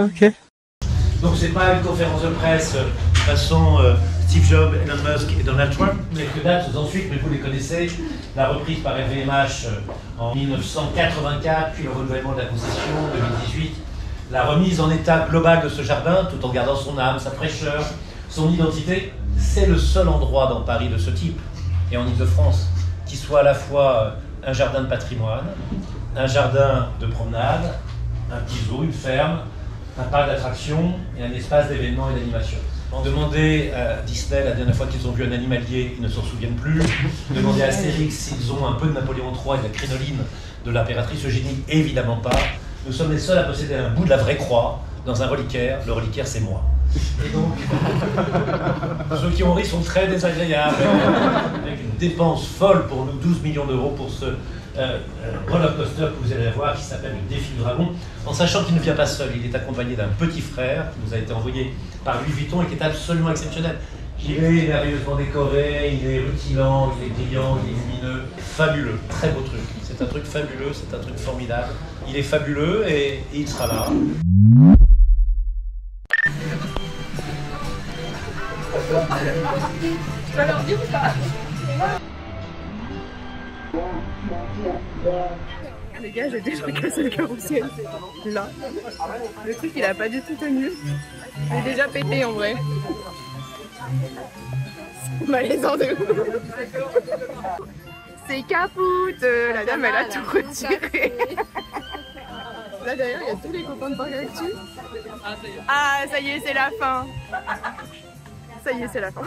Ok. Donc c'est pas une conférence de presse façon Steve Jobs, Elon Musk et Donald Trump. Quelques dates ensuite, mais vous les connaissez. La reprise par LVMH en 1984, puis le renouvellement de la concession en 2018. La remise en état global de ce jardin, tout en gardant son âme, sa fraîcheur, son identité. C'est le seul endroit dans Paris de ce type, et en Ile-de-France, qui soit à la fois un jardin de patrimoine, un jardin de promenade, un petit zoo, une ferme, un parc d'attractions et un espace d'événements et d'animation. Demandez à Disney la dernière fois qu'ils ont vu un animalier, ils ne s'en souviennent plus. Demandez à Astérix s'ils ont un peu de Napoléon III et de la crinoline de l'impératrice Eugénie, évidemment pas. Nous sommes les seuls à posséder un bout de la vraie croix dans un reliquaire. Le reliquaire, c'est moi. Et donc, ceux qui ont ri sont très désagréables, avec une dépense folle pour nous, 12 millions d'euros pour ce roller coaster que vous allez voir, qui s'appelle le Défi du Dragon, en sachant qu'il ne vient pas seul, il est accompagné d'un petit frère qui nous a été envoyé par Louis Vuitton et qui est absolument exceptionnel. Il est merveilleusement décoré, il est rutilant, il est brillant, il est lumineux, fabuleux, très beau truc. C'est un truc fabuleux, c'est un truc formidable. Il est fabuleux et il sera là. Tu vas leur dire ou pas? Les gars, j'ai déjà cassé le carrousel. Là. Le truc, il a pas du tout tenu. Il est déjà pété en vrai. Malaisant de ouf. C'est capoute. La dame, elle a tout retiré. Là derrière, il y a tous les copains de Parc Actu. Ah, ça y est, c'est la fin. Ça y est, c'est la fin.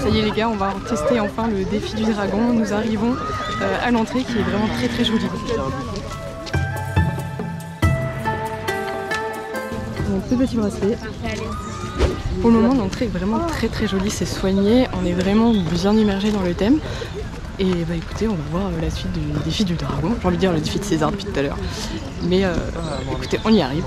Ça y est les gars, on va tester enfin le défi du dragon. Nous arrivons à l'entrée qui est vraiment très très jolie. Mon petit bracelet. Pour le moment, l'entrée est vraiment très très jolie, c'est soigné, on est vraiment bien immergé dans le thème. Et bah écoutez, on va voir la suite du défi du dragon. J'ai envie de dire le défi de César depuis tout à l'heure. Mais écoutez, on y arrive.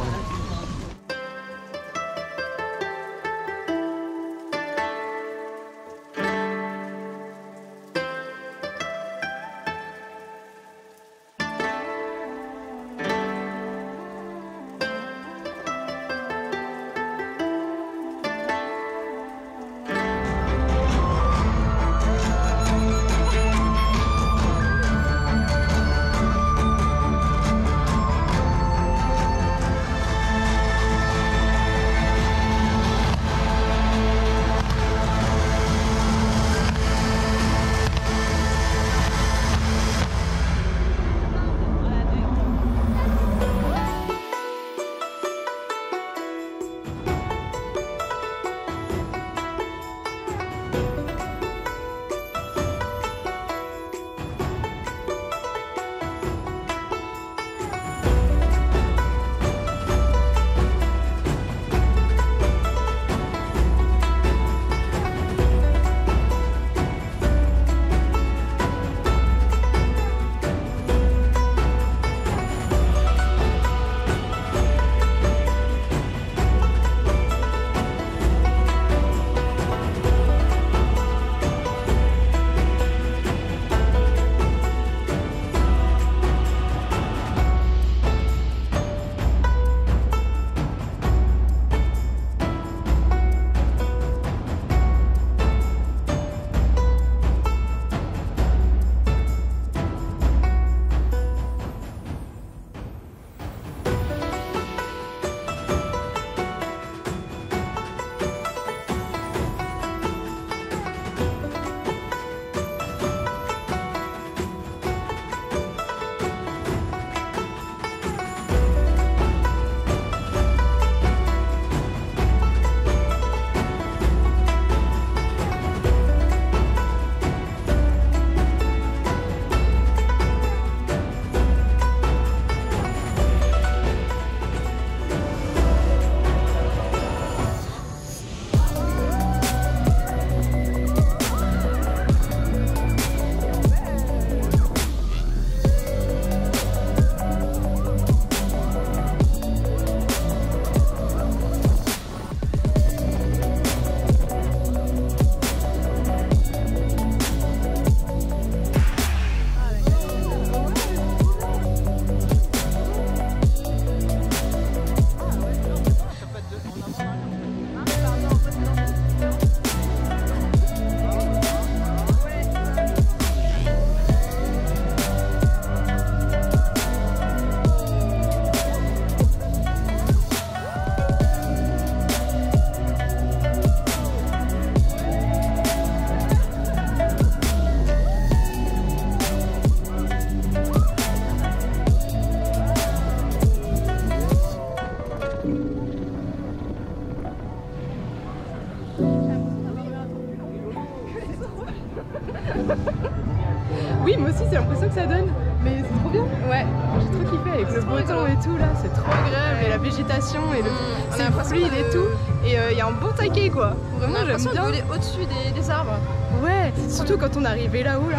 aussi c'est l'impression que ça donne. Mais c'est trop bien. Ouais, j'ai trop kiffé avec le beau temps et tout là, c'est trop agréable et la végétation et c'est fluide et tout. Et il y a un bon taquet quoi. Vraiment j'aime bien. On voler au-dessus des arbres. Ouais, surtout quand on est arrivé là-haut là.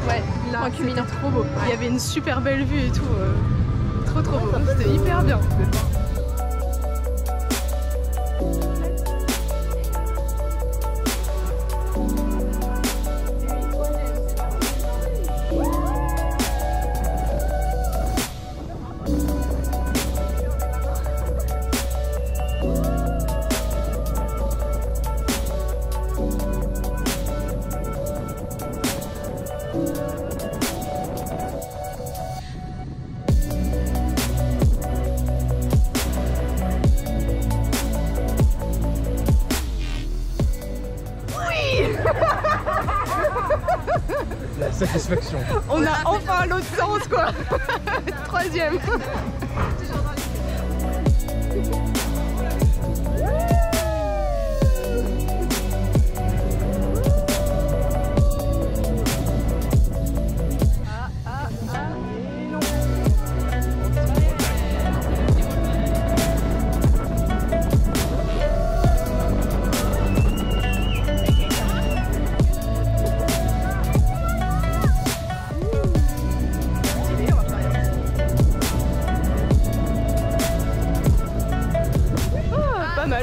Ouais, là, c'était trop beau. Il y avait une super belle vue et tout. Trop beau. C'était hyper bien. La satisfaction. On a enfin l'autre sens quoi. Troisième.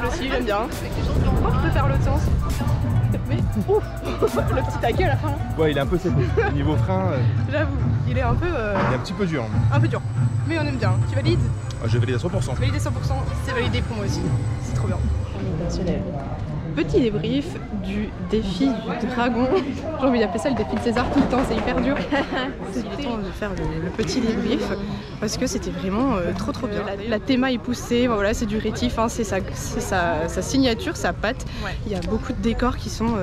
Aussi, j'aime bien. Oh, je peux faire l'autre sens. Mais ouf, le petit taquet à la fin. Ouais, il est un peu sec. Niveau frein, j'avoue, il est un peu. Il est un petit peu dur. Un peu dur. Mais on aime bien. Tu valides? Je valide à 100%. Valider 100%, c'est validé pour moi aussi. C'est trop bien. Petit débrief du défi du dragon. J'ai envie d'appeler ça le défi de César tout le temps, c'est hyper dur. C'est le temps de faire le petit débrief parce que c'était vraiment trop bien. La théma est poussée, voilà, c'est du rétif, hein, c'est sa signature, sa patte. Il y a beaucoup de décors qui sont,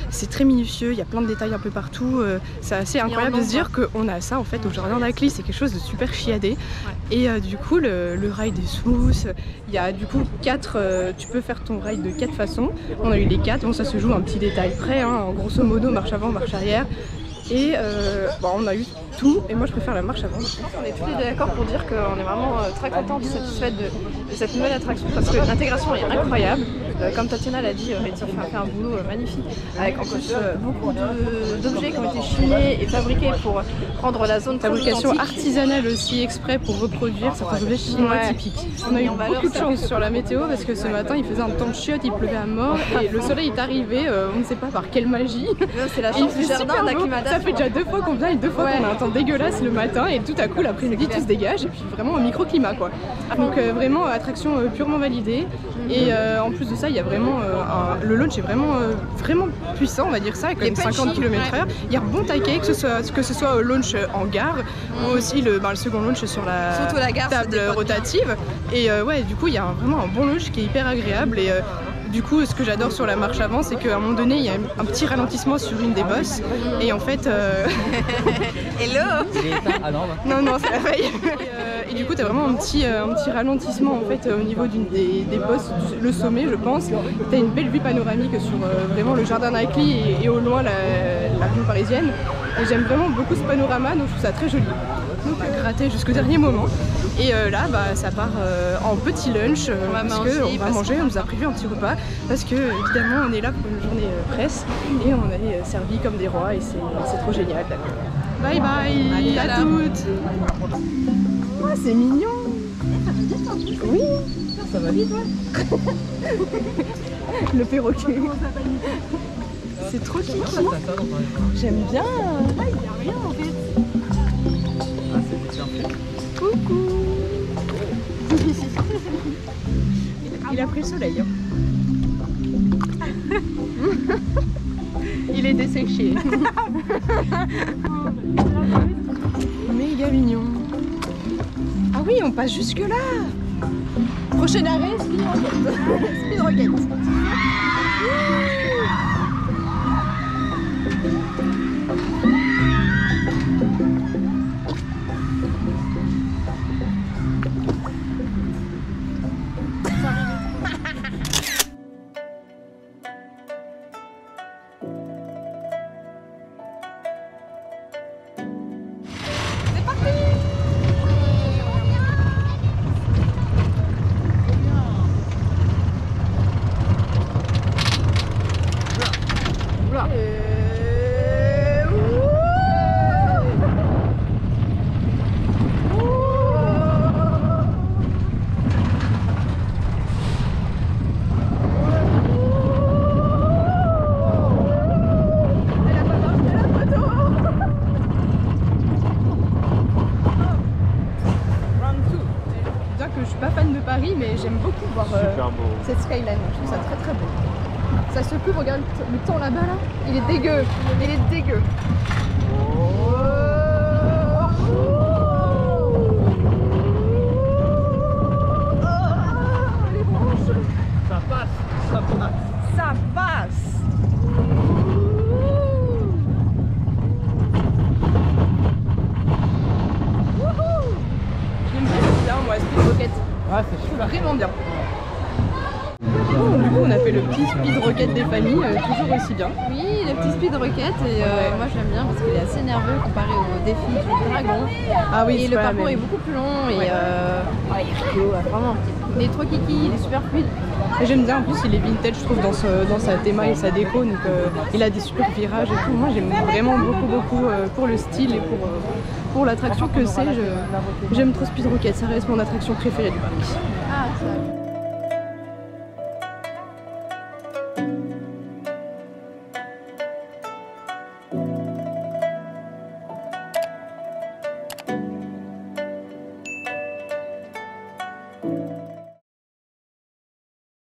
c'est très minutieux, il y a plein de détails un peu partout. C'est assez incroyable de se dire qu'on a ça en fait au jardin d'Aclis, c'est quelque chose de super chiadé. Et du coup le ride est smooth, il y a du coup 4, tu peux faire ton ride de 4 façons. On a eu les 4, bon ça se joue un petit détail près, hein, grosso modo marche avant, marche arrière. Et bon, on a eu tout, et moi je préfère la marche avant. Je pense qu'on est tous les deux d'accord pour dire qu'on est vraiment très contents, satisfaits de cette nouvelle attraction parce que l'intégration est incroyable. Comme Tatiana l'a dit, Rétif a fait un boulot magnifique avec en plus beaucoup d'objets qui ont été chinés et fabriqués pour rendre la zone fabrication artisanale aussi exprès pour reproduire certains objets chinois typiques. On a eu beaucoup de chance sur la météo parce que ce matin il faisait un temps de chiotte, il pleuvait à mort et le soleil est arrivé, on ne sait pas par quelle magie. C'est la chance du jardin d'Akimada. Ça fait déjà 2 fois qu'on vient et 2 fois qu'on a un temps dégueulasse le matin et tout à coup l'après-midi tout se dégage et puis vraiment au microclimat quoi. Donc vraiment attraction purement validée et en plus de ça il y a vraiment le launch est vraiment puissant on va dire ça avec 50 km/h. Il y a un bon taquet que ce soit au launch en gare ou aussi le second launch sur la table rotative et ouais du coup il y a vraiment un bon launch qui est hyper agréable et du coup, ce que j'adore sur la marche avant, c'est qu'à un moment donné, il y a un petit ralentissement sur une des bosses. Et en fait... Hello. Non, c'est la veille. Et du coup, tu as vraiment un petit ralentissement en fait, au niveau d'une des bosses, le sommet, je pense. Tu as une belle vue panoramique sur vraiment le jardin d'Aclis et au loin la rue parisienne. Et j'aime vraiment beaucoup ce panorama, donc je trouve ça très joli. Donc, on a gratté jusqu'au dernier moment. Et là, ça part en petit lunch parce qu'on va manger, on nous a prévu un petit repas parce que évidemment on est là pour une journée presse et on est servi comme des rois et c'est trop génial. Bye bye à toutes. Oh, c'est mignon. Oui, ça va vite, ouais. Le perroquet. C'est trop kiki. J'aime bien. Ah, il n'y a rien en fait. Coucou. Il a pris le soleil. Il est desséché. Méga mignon. Ah oui, on passe jusque là. Prochain arrêt, Speed Rocket. cette skyline. Je trouve ça très très beau. Ça se couvre, regarde le temps là-bas là. Il est dégueu. Il est dégueu. Les branches. Ça passe, ça passe. Ça passe. J'aime bien moi, Speed Rocket. Ouais, c'est super. Vraiment bien. Du coup, on a fait le petit Speed Rocket des familles, toujours aussi bien. Oui, le petit speed rocket et moi j'aime bien parce qu'il est assez nerveux comparé au défi du dragon. Ah oui, Et le parcours est beaucoup plus long et il est rigolo, vraiment. Il est trop kiki, il est super fluide. Et j'aime bien, en plus il est vintage je trouve dans sa théma et sa déco, donc il a des super virages et tout. Moi j'aime vraiment beaucoup pour le style et pour l'attraction que c'est. J'aime trop Speed Rocket, ça reste mon attraction préférée du parc. Ah, ça.